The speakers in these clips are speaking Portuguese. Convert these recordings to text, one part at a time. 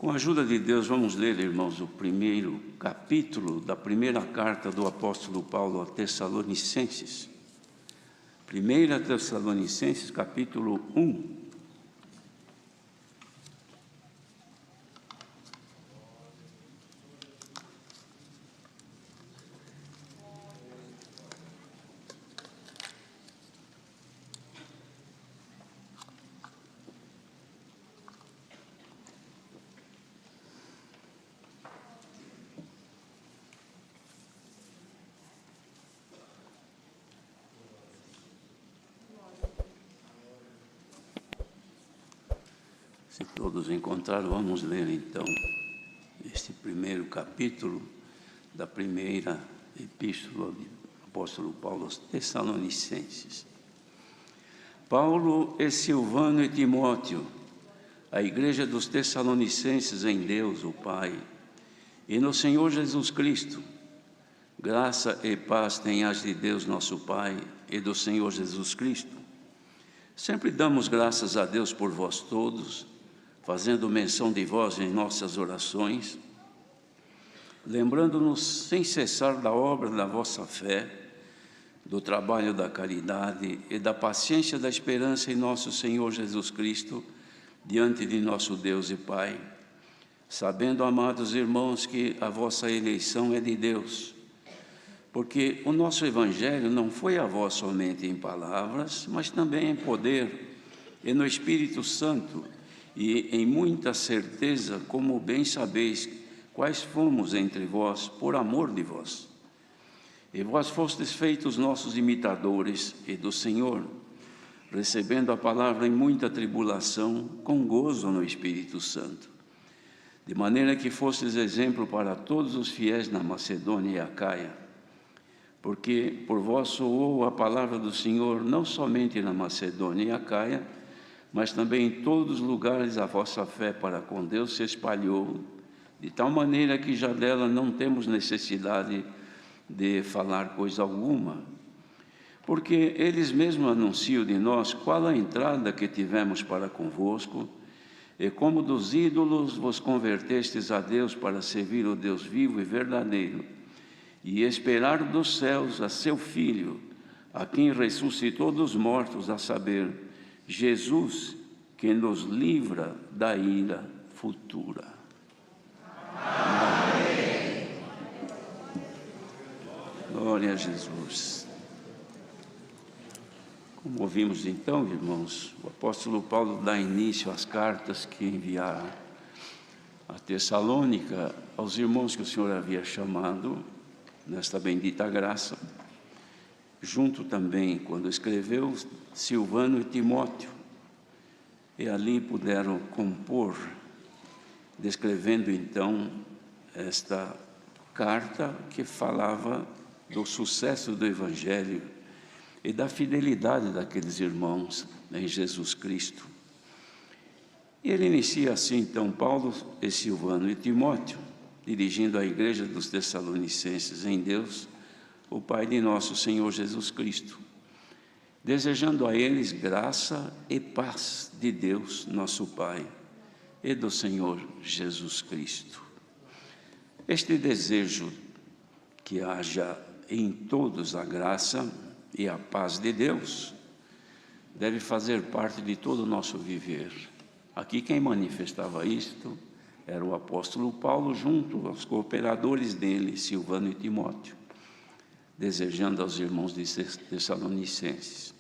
Com a ajuda de Deus, vamos ler, irmãos, o primeiro capítulo da primeira carta do apóstolo Paulo a Tessalonicenses. 1 Tessalonicenses, capítulo 1. Se todos encontraram, vamos ler então este primeiro capítulo da primeira epístola do apóstolo Paulo aos Tessalonicenses. Paulo e Silvano e Timóteo, a igreja dos Tessalonicenses em Deus, o Pai, e no Senhor Jesus Cristo, graça e paz tenhas de Deus nosso Pai e do Senhor Jesus Cristo. Sempre damos graças a Deus por vós todos, fazendo menção de vós em nossas orações, lembrando-nos sem cessar da obra da vossa fé, do trabalho da caridade e da paciência da esperança em nosso Senhor Jesus Cristo, diante de nosso Deus e Pai, sabendo, amados irmãos, que a vossa eleição é de Deus, porque o nosso Evangelho não foi a vós somente em palavras, mas também em poder e no Espírito Santo, e em muita certeza, como bem sabeis, quais fomos entre vós, por amor de vós. E vós fostes feitos nossos imitadores e do Senhor, recebendo a palavra em muita tribulação, com gozo no Espírito Santo, de maneira que fostes exemplo para todos os fiéis na Macedônia e Acaia, porque por vós soou a palavra do Senhor, não somente na Macedônia e Acaia, mas também em todos os lugares a vossa fé para com Deus se espalhou, de tal maneira que já dela não temos necessidade de falar coisa alguma, porque eles mesmos anunciam de nós qual a entrada que tivemos para convosco, e como dos ídolos vos convertestes a Deus para servir o Deus vivo e verdadeiro, e esperar dos céus a seu Filho, a quem ressuscitou dos mortos, a saber, Jesus, que nos livra da ira futura. Amém. Glória a Jesus. Como ouvimos então, irmãos, o apóstolo Paulo dá início às cartas que enviara a Tessalônica aos irmãos que o Senhor havia chamado nesta bendita graça, junto também, quando escreveu, Silvano e Timóteo, e ali puderam compor, descrevendo então esta carta que falava do sucesso do Evangelho e da fidelidade daqueles irmãos em Jesus Cristo. E ele inicia assim, então, Paulo e Silvano e Timóteo, dirigindo à igreja dos Tessalonicenses em Deus, o Pai de nosso Senhor Jesus Cristo, desejando a eles graça e paz de Deus, nosso Pai, e do Senhor Jesus Cristo. Este desejo que haja em todos a graça e a paz de Deus deve fazer parte de todo o nosso viver. Aqui quem manifestava isto era o apóstolo Paulo, junto aos cooperadores dele, Silvano e Timóteo, desejando aos irmãos de Tessalonicenses,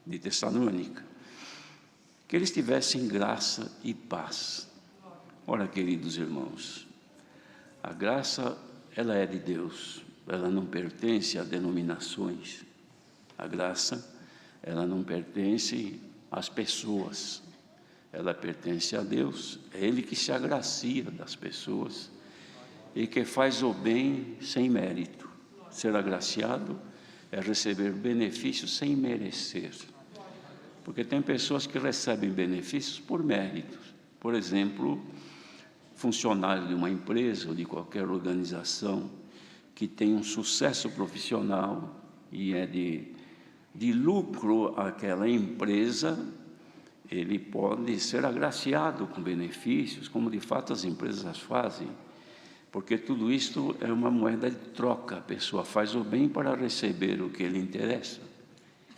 de Tessalônica, que eles tivessem graça e paz. Ora, queridos irmãos, a graça, ela é de Deus, ela não pertence a denominações. A graça, ela não pertence às pessoas, ela pertence a Deus. É Ele que se agracia das pessoas e que faz o bem sem mérito. Ser agraciado é receber benefícios sem merecer. Porque tem pessoas que recebem benefícios por méritos. Por exemplo, funcionário de uma empresa ou de qualquer organização que tem um sucesso profissional e é de lucro aquela empresa, ele pode ser agraciado com benefícios, como de fato as empresas fazem, porque tudo isto é uma moeda de troca. A pessoa faz o bem para receber o que lhe interessa,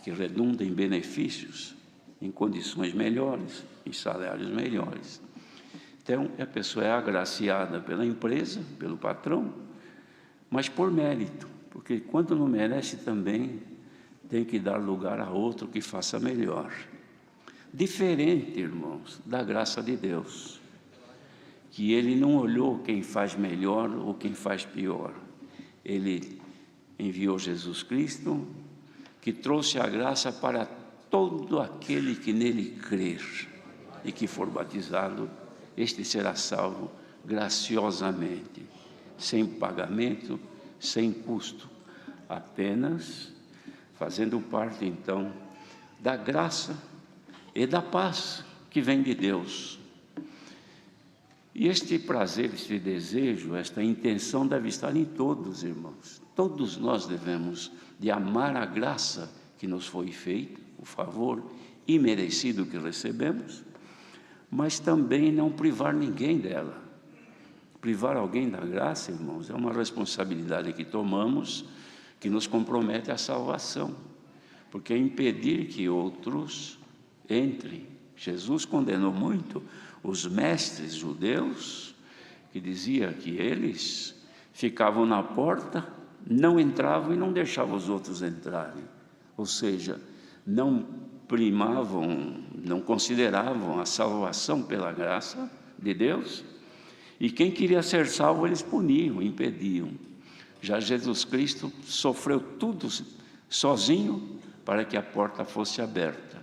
que redunda em benefícios, em condições melhores, em salários melhores. Então, a pessoa é agraciada pela empresa, pelo patrão, mas por mérito, porque quando não merece também tem que dar lugar a outro que faça melhor. Diferente, irmãos, da graça de Deus, que Ele não olhou quem faz melhor ou quem faz pior. Ele enviou Jesus Cristo, que trouxe a graça para todo aquele que nele crer e que for batizado, este será salvo graciosamente, sem pagamento, sem custo, apenas fazendo parte, então, da graça e da paz que vem de Deus. E este prazer, este desejo, esta intenção deve estar em todos, irmãos. Todos nós devemos de amar a graça que nos foi feita, o favor imerecido que recebemos, mas também não privar ninguém dela. Privar alguém da graça, irmãos, é uma responsabilidade que tomamos, que nos compromete à salvação, porque é impedir que outros entrem. Jesus condenou muito os mestres judeus, que dizia que eles ficavam na porta, não entravam e não deixavam os outros entrarem. Ou seja, não primavam, não consideravam a salvação pela graça de Deus, e quem queria ser salvo eles puniam, impediam. Já Jesus Cristo sofreu tudo sozinho para que a porta fosse aberta.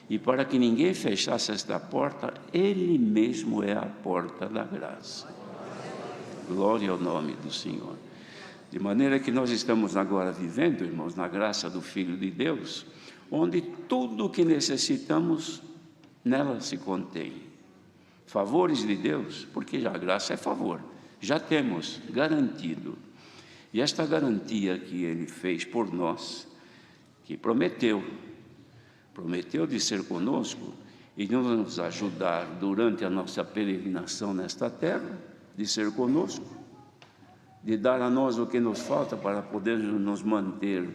E para que ninguém fechasse esta porta, Ele mesmo é a porta da graça. Glória ao nome do Senhor. De maneira que nós estamos agora vivendo, irmãos, na graça do Filho de Deus, onde tudo o que necessitamos nela se contém. Favores de Deus, porque já a graça é favor, já temos garantido. E esta garantia que Ele fez por nós, que prometeu de ser conosco e de nos ajudar durante a nossa peregrinação nesta terra, de ser conosco, de dar a nós o que nos falta para poder nos manter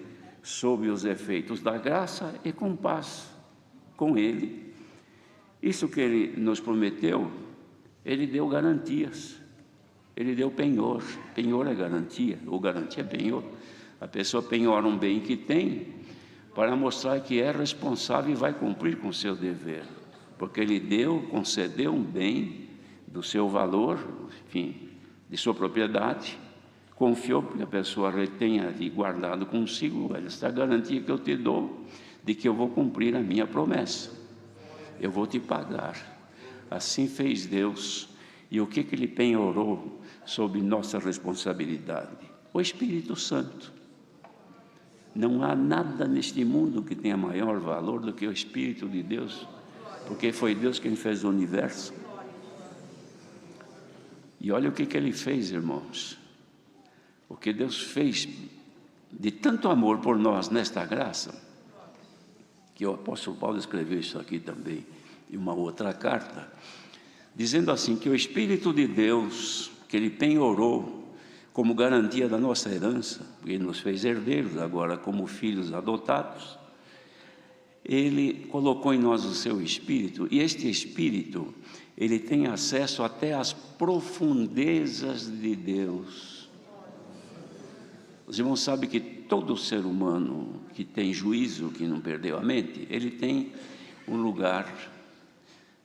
sob os efeitos da graça e com paz com Ele. Isso que Ele nos prometeu, Ele deu garantias, Ele deu penhor. Penhor é garantia, ou garantia é penhor. A pessoa penhora um bem que tem para mostrar que é responsável e vai cumprir com o seu dever, porque Ele concedeu um bem do seu valor, enfim, de sua propriedade, confiou que a pessoa retenha e guardado consigo esta garantia que eu te dou, de que eu vou cumprir a minha promessa, eu vou te pagar. Assim fez Deus. E o que Ele penhorou sob nossa responsabilidade? O Espírito Santo. Não há nada neste mundo que tenha maior valor do que o Espírito de Deus, porque foi Deus quem fez o universo. E olha o que Ele fez, irmãos. O que Deus fez de tanto amor por nós nesta graça, que o apóstolo Paulo escreveu isso aqui também, em uma outra carta, dizendo assim, que o Espírito de Deus, que Ele penhorou como garantia da nossa herança, porque Ele nos fez herdeiros agora como filhos adotados, Ele colocou em nós o seu Espírito, e este Espírito, Ele tem acesso até às profundezas de Deus. Os irmãos sabem que todo ser humano que tem juízo, que não perdeu a mente, ele tem um lugar,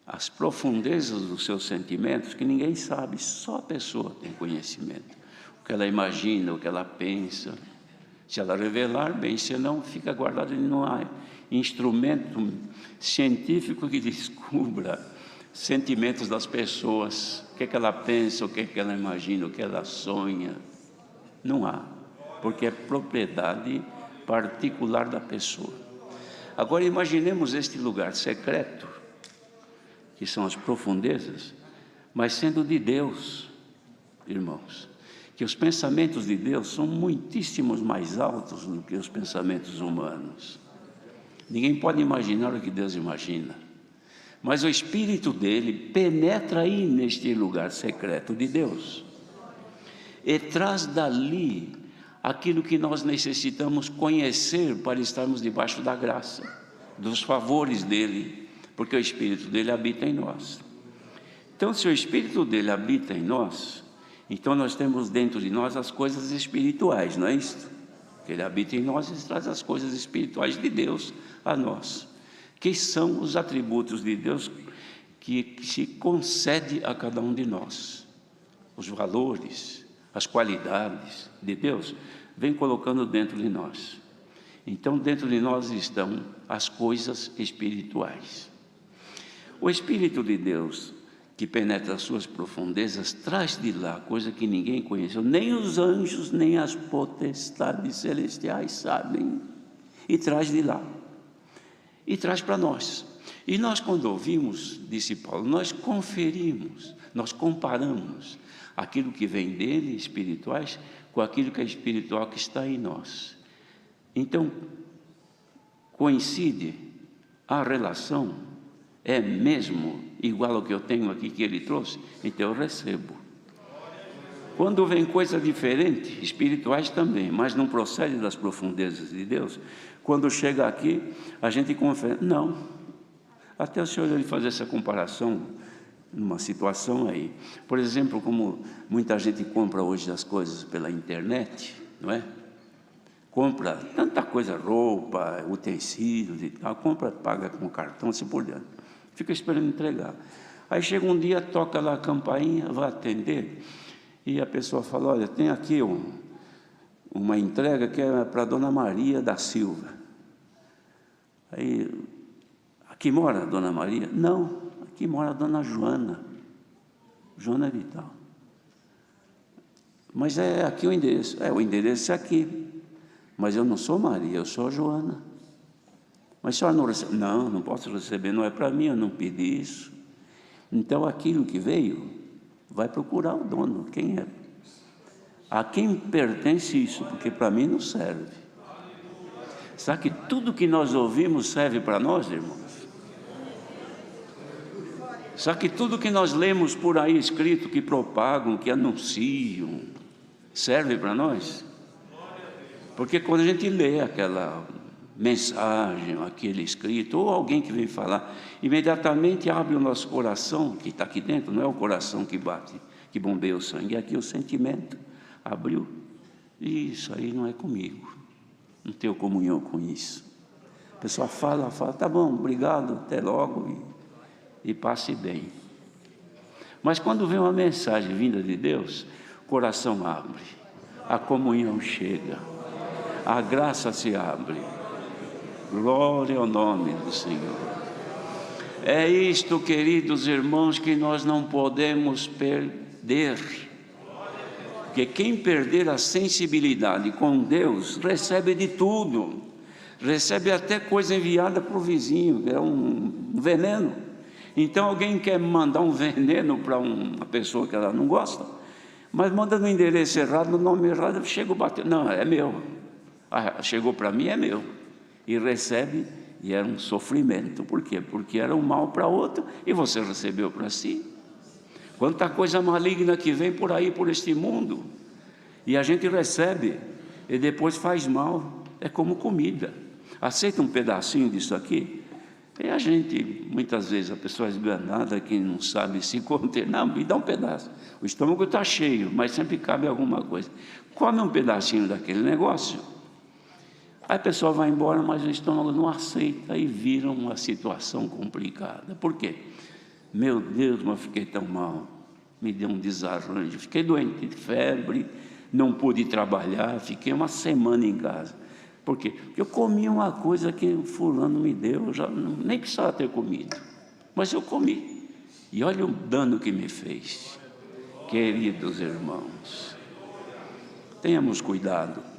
as profundezas dos seus sentimentos, que ninguém sabe, só a pessoa tem conhecimento. O que ela imagina, o que ela pensa. Se ela revelar, bem, senão fica guardado, e não há instrumento científico que descubra sentimentos das pessoas, o que ela pensa, o que ela imagina, o que ela sonha. Não há, porque é propriedade particular da pessoa. Agora imaginemos este lugar secreto, que são as profundezas, mas sendo de Deus, irmãos, que os pensamentos de Deus são muitíssimos mais altos do que os pensamentos humanos. Ninguém pode imaginar o que Deus imagina, mas o Espírito dele penetra aí neste lugar secreto de Deus e traz dali aquilo que nós necessitamos conhecer para estarmos debaixo da graça, dos favores dele, porque o Espírito dele habita em nós. Então, se o Espírito dele habita em nós, então nós temos dentro de nós as coisas espirituais, não é isso? Que ele habita em nós e traz as coisas espirituais de Deus a nós, que são os atributos de Deus que se concede a cada um de nós. Os valores, as qualidades de Deus, vem colocando dentro de nós. Então, dentro de nós estão as coisas espirituais. O Espírito de Deus, que penetra as suas profundezas, traz de lá coisa que ninguém conheceu, nem os anjos, nem as potestades celestiais sabem, e traz de lá, e traz para nós. E nós, quando ouvimos, disse Paulo, nós conferimos, nós comparamos aquilo que vem dele, espirituais, com aquilo que é espiritual que está em nós. Então, coincide a relação, é mesmo igual ao que eu tenho aqui que ele trouxe, então eu recebo. Quando vem coisa diferente, espirituais também, mas não procede das profundezas de Deus, quando chega aqui, a gente confere, não. Até o senhor ele fazer essa comparação numa situação aí. Por exemplo, como muita gente compra hoje as coisas pela internet, não é? Compra tanta coisa, roupa, utensílios e tal, compra, paga com cartão, assim por diante. Fica esperando entregar. Aí chega um dia, toca lá a campainha, vai atender, e a pessoa fala, olha, tem aqui uma entrega que é para a Dona Maria da Silva. Aí, aqui mora a Dona Maria? Não, aqui mora a Dona Joana, Joana Vital. Mas é aqui o endereço. O endereço é aqui. Mas eu não sou Maria, eu sou a Joana. Mas a senhora não recebe? Não, não posso receber, não é para mim, eu não pedi isso. Então aquilo que veio, vai procurar o dono, quem é? A quem pertence isso, porque para mim não serve. Sabe que tudo que nós ouvimos serve para nós, irmãos? Sabe que tudo que nós lemos por aí escrito, que propagam, que anunciam, serve para nós? Porque quando a gente lê aquela mensagem, aquele escrito, ou alguém que vem falar, imediatamente abre o nosso coração, que está aqui dentro, não é o coração que bate, que bombeia o sangue, é aqui o sentimento, abriu, e isso aí não é comigo, não tenho comunhão com isso. A pessoa fala, tá bom, obrigado, até logo, e passe bem. Mas quando vem uma mensagem vinda de Deus, o coração abre, a comunhão chega, a graça se abre. Glória ao nome do Senhor. É isto, queridos irmãos, que nós não podemos perder. Porque quem perder a sensibilidade com Deus, recebe de tudo. Recebe até coisa enviada para o vizinho, que é um veneno. Então alguém quer mandar um veneno para uma pessoa que ela não gosta, mas manda no endereço errado, no nome errado, chega o bater. Não, é meu. Chegou para mim, é meu. E recebe, e era um sofrimento. Por quê? Porque era um mal para outro, e você recebeu para si. Quanta coisa maligna que vem por aí, por este mundo, e a gente recebe, e depois faz mal. É como comida. Aceita um pedacinho disso aqui, e a gente, muitas vezes, a pessoa esganada, que não sabe se conter, não, me dá um pedaço. O estômago está cheio, mas sempre cabe alguma coisa. Come um pedacinho daquele negócio. Aí a pessoa vai embora, mas o estômago não aceita e vira uma situação complicada. Por quê? Meu Deus, mas fiquei tão mal, me deu um desarranjo, fiquei doente, febre, não pude trabalhar, fiquei uma semana em casa. Por quê? Porque eu comi uma coisa que o fulano me deu, eu já nem precisava ter comido, mas eu comi. E olha o dano que me fez. Queridos irmãos, tenhamos cuidado,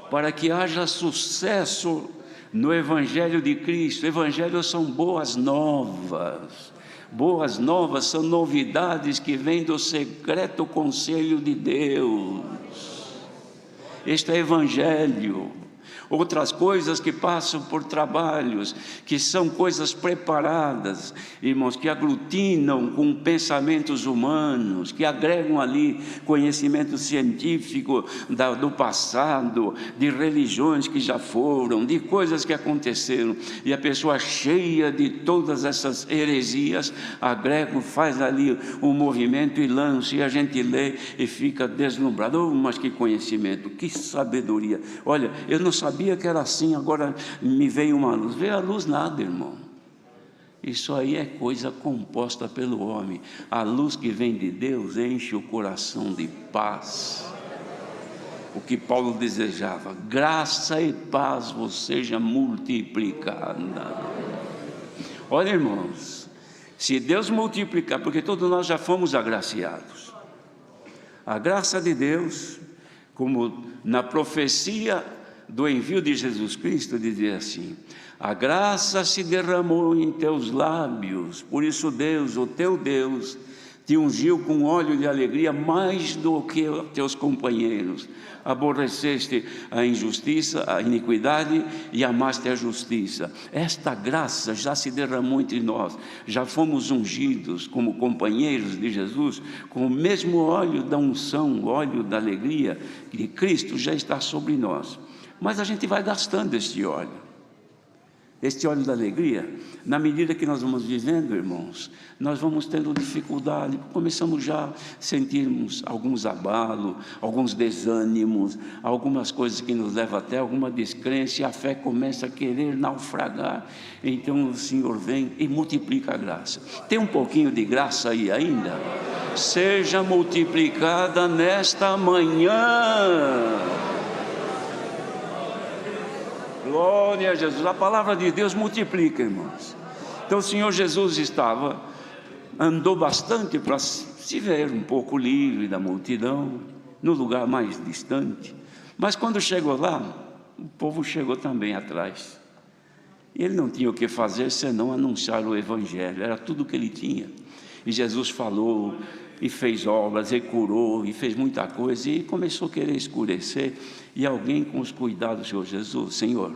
para que haja sucesso no Evangelho de Cristo. Evangelhos são boas novas. Boas novas são novidades que vêm do secreto conselho de Deus. Este é Evangelho. outras coisas que passam por trabalhos, que são coisas preparadas, irmãos, que aglutinam com pensamentos humanos, que agregam ali conhecimento científico do passado, de religiões que já foram, de coisas que aconteceram, e a pessoa cheia de todas essas heresias, agrega, faz ali um movimento e lança, e a gente lê e fica deslumbrado. Oh, mas que conhecimento, que sabedoria! Olha, eu não sabia que era assim, agora me veio uma luz. Veio a luz nada, irmão. Isso aí é coisa composta pelo homem. A luz que vem de Deus enche o coração de paz. O que Paulo desejava: graça e paz vos seja multiplicada. Olha, irmãos, se Deus multiplicar, porque todos nós já fomos agraciados, a graça de Deus, como na profecia do envio de Jesus Cristo, dizia assim: a graça se derramou em teus lábios, por isso Deus, o teu Deus, te ungiu com óleo de alegria mais do que teus companheiros. Aborreceste a injustiça, a iniquidade, e amaste a justiça. Esta graça já se derramou entre nós, já fomos ungidos como companheiros de Jesus, com o mesmo óleo da unção, o óleo da alegria de Cristo já está sobre nós. Mas a gente vai gastando este óleo da alegria, na medida que nós vamos vivendo, irmãos, nós vamos tendo dificuldade, começamos já a sentirmos alguns abalos, alguns desânimos, algumas coisas que nos levam até alguma descrença, e a fé começa a querer naufragar. Então o Senhor vem e multiplica a graça. Tem um pouquinho de graça aí ainda? Seja multiplicada nesta manhã. Glória a Jesus. A palavra de Deus multiplica, irmãos. Então o Senhor Jesus andou bastante para se ver um pouco livre da multidão, no lugar mais distante. Mas quando chegou lá, o povo chegou também atrás. E ele não tinha o que fazer senão anunciar o Evangelho, era tudo o que ele tinha. E Jesus falou, e fez obras, e curou, e fez muita coisa, e começou a querer escurecer. E alguém, com os cuidados do Senhor Jesus: Senhor,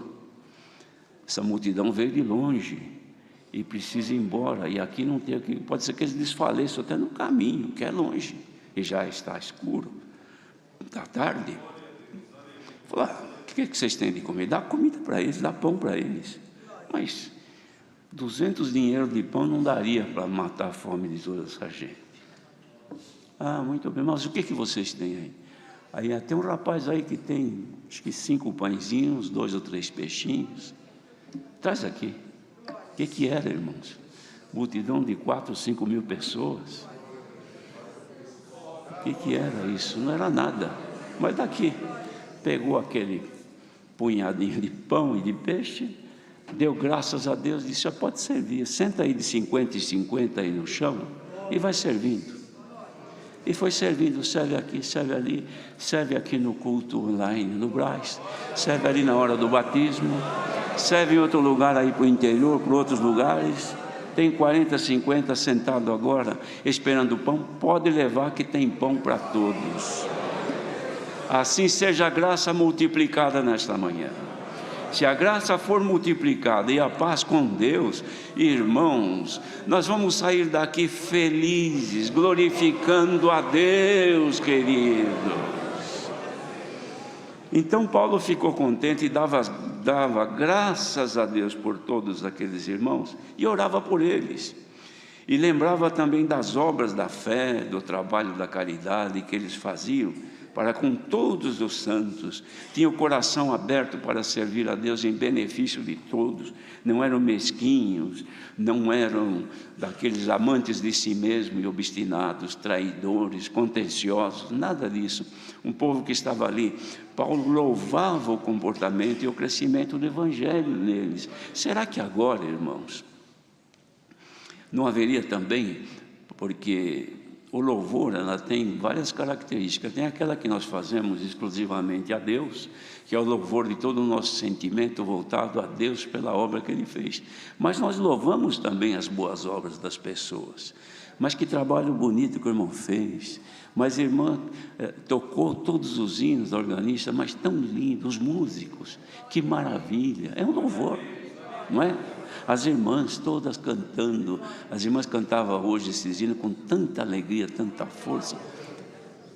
essa multidão veio de longe e precisa ir embora, e aqui não tem, pode ser que eles desfaleçam até no caminho, que é longe, e já está escuro, está tarde. Falou: o que vocês têm de comer? Dá comida para eles, dá pão para eles. Mas 200 dinheiros de pão não daria para matar a fome de toda essa gente. Ah, muito bem, mas o que vocês têm aí? Aí tem um rapaz aí que tem, acho que 5 pãezinhos, 2 ou 3 peixinhos. Traz aqui. O que era, irmãos? Multidão de 4 ou 5 mil pessoas. O que era isso? Não era nada. Mas daqui, pegou aquele punhadinho de pão e de peixe, deu graças a Deus, disse: pode servir, senta aí de 50 em 50 aí no chão e vai servindo. E foi servindo, serve aqui, serve ali, serve aqui no culto online, no Brás, serve ali na hora do batismo, serve em outro lugar aí para o interior, para outros lugares. Tem 40, 50 sentado agora, esperando pão, pode levar que tem pão para todos. Assim seja a graça multiplicada nesta manhã. Se a graça for multiplicada e a paz com Deus, irmãos, nós vamos sair daqui felizes, glorificando a Deus, queridos. Então Paulo ficou contente e dava graças a Deus por todos aqueles irmãos e orava por eles. E lembrava também das obras da fé, do trabalho da caridade que eles faziam para com todos os santos. Tinha o coração aberto para servir a Deus em benefício de todos. Não eram mesquinhos, não eram daqueles amantes de si mesmo e obstinados, traidores, contenciosos, nada disso. Um povo que estava ali. Paulo louvava o comportamento e o crescimento do Evangelho neles. Será que agora, irmãos, não haveria também, porque o louvor, ela tem várias características. Tem aquela que nós fazemos exclusivamente a Deus, que é o louvor de todo o nosso sentimento voltado a Deus pela obra que Ele fez. Mas nós louvamos também as boas obras das pessoas. Mas que trabalho bonito que o irmão fez. Mas a irmã tocou todos os hinos da organista, mas tão lindo, os músicos, que maravilha, é um louvor, não é? As irmãs todas cantando, as irmãs cantavam hoje esses hinos com tanta alegria, tanta força.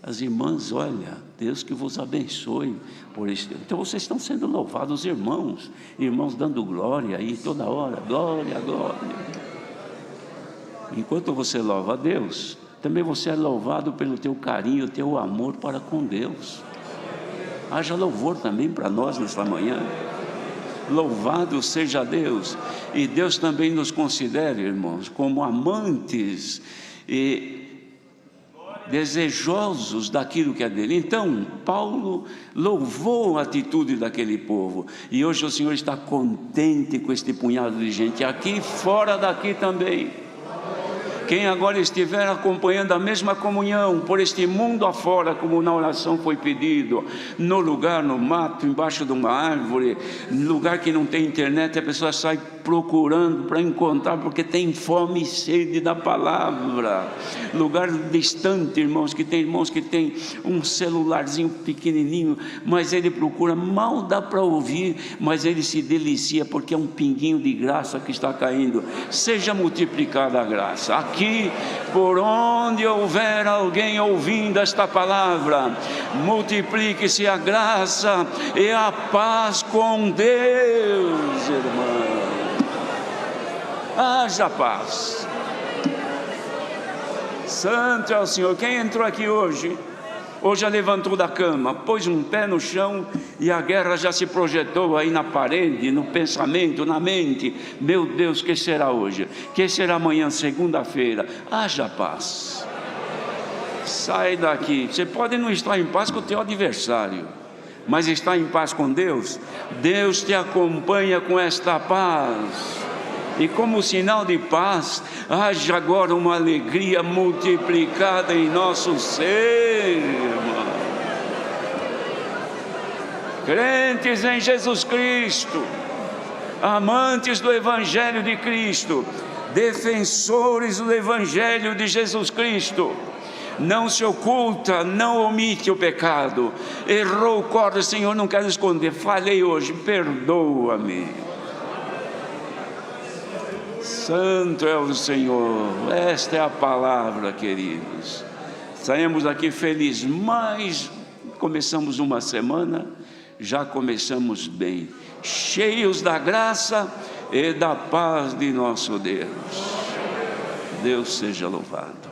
As irmãs, olha, Deus que vos abençoe por isso. Então vocês estão sendo louvados, irmãos dando glória aí toda hora, glória, glória. Enquanto você louva a Deus, também você é louvado pelo teu carinho, teu amor para com Deus. Haja louvor também para nós nesta manhã. Louvado seja Deus. E Deus também nos considera, irmãos, como amantes e desejosos daquilo que é dele. Então, Paulo louvou a atitude daquele povo. E hoje o Senhor está contente com este punhado de gente, aqui e fora daqui também. Quem agora estiver acompanhando a mesma comunhão por este mundo afora, como na oração foi pedido, no lugar, no mato, embaixo de uma árvore, no lugar que não tem internet, a pessoa sai procurando para encontrar, porque tem fome e sede da palavra. Lugar distante, irmãos que tem um celularzinho pequenininho, mas ele procura, mal dá para ouvir, mas ele se delicia, porque é um pinguinho de graça que está caindo. Seja multiplicada a graça. Aqui, por onde houver alguém ouvindo esta palavra, multiplique-se a graça e a paz com Deus, irmão. Haja paz. Santo é o Senhor. Quem entrou aqui hoje já levantou da cama, pôs um pé no chão e a guerra já se projetou aí na parede, no pensamento, na mente. Meu Deus, que será hoje? Que será amanhã, segunda-feira? Haja paz. Sai daqui. Você pode não estar em paz com o teu adversário, mas está em paz com Deus. Deus te acompanha com esta paz. E como sinal de paz, haja agora uma alegria multiplicada em nosso ser, irmão. Crentes em Jesus Cristo, amantes do Evangelho de Cristo, defensores do Evangelho de Jesus Cristo, não se oculta, não omite o pecado. Errou, corre, Senhor, não quero esconder, falhei hoje, perdoa-me. Santo é o Senhor. Esta é a palavra, queridos. Saímos daqui felizes, mas começamos uma semana, já começamos bem, cheios da graça e da paz de nosso Deus. Deus seja louvado.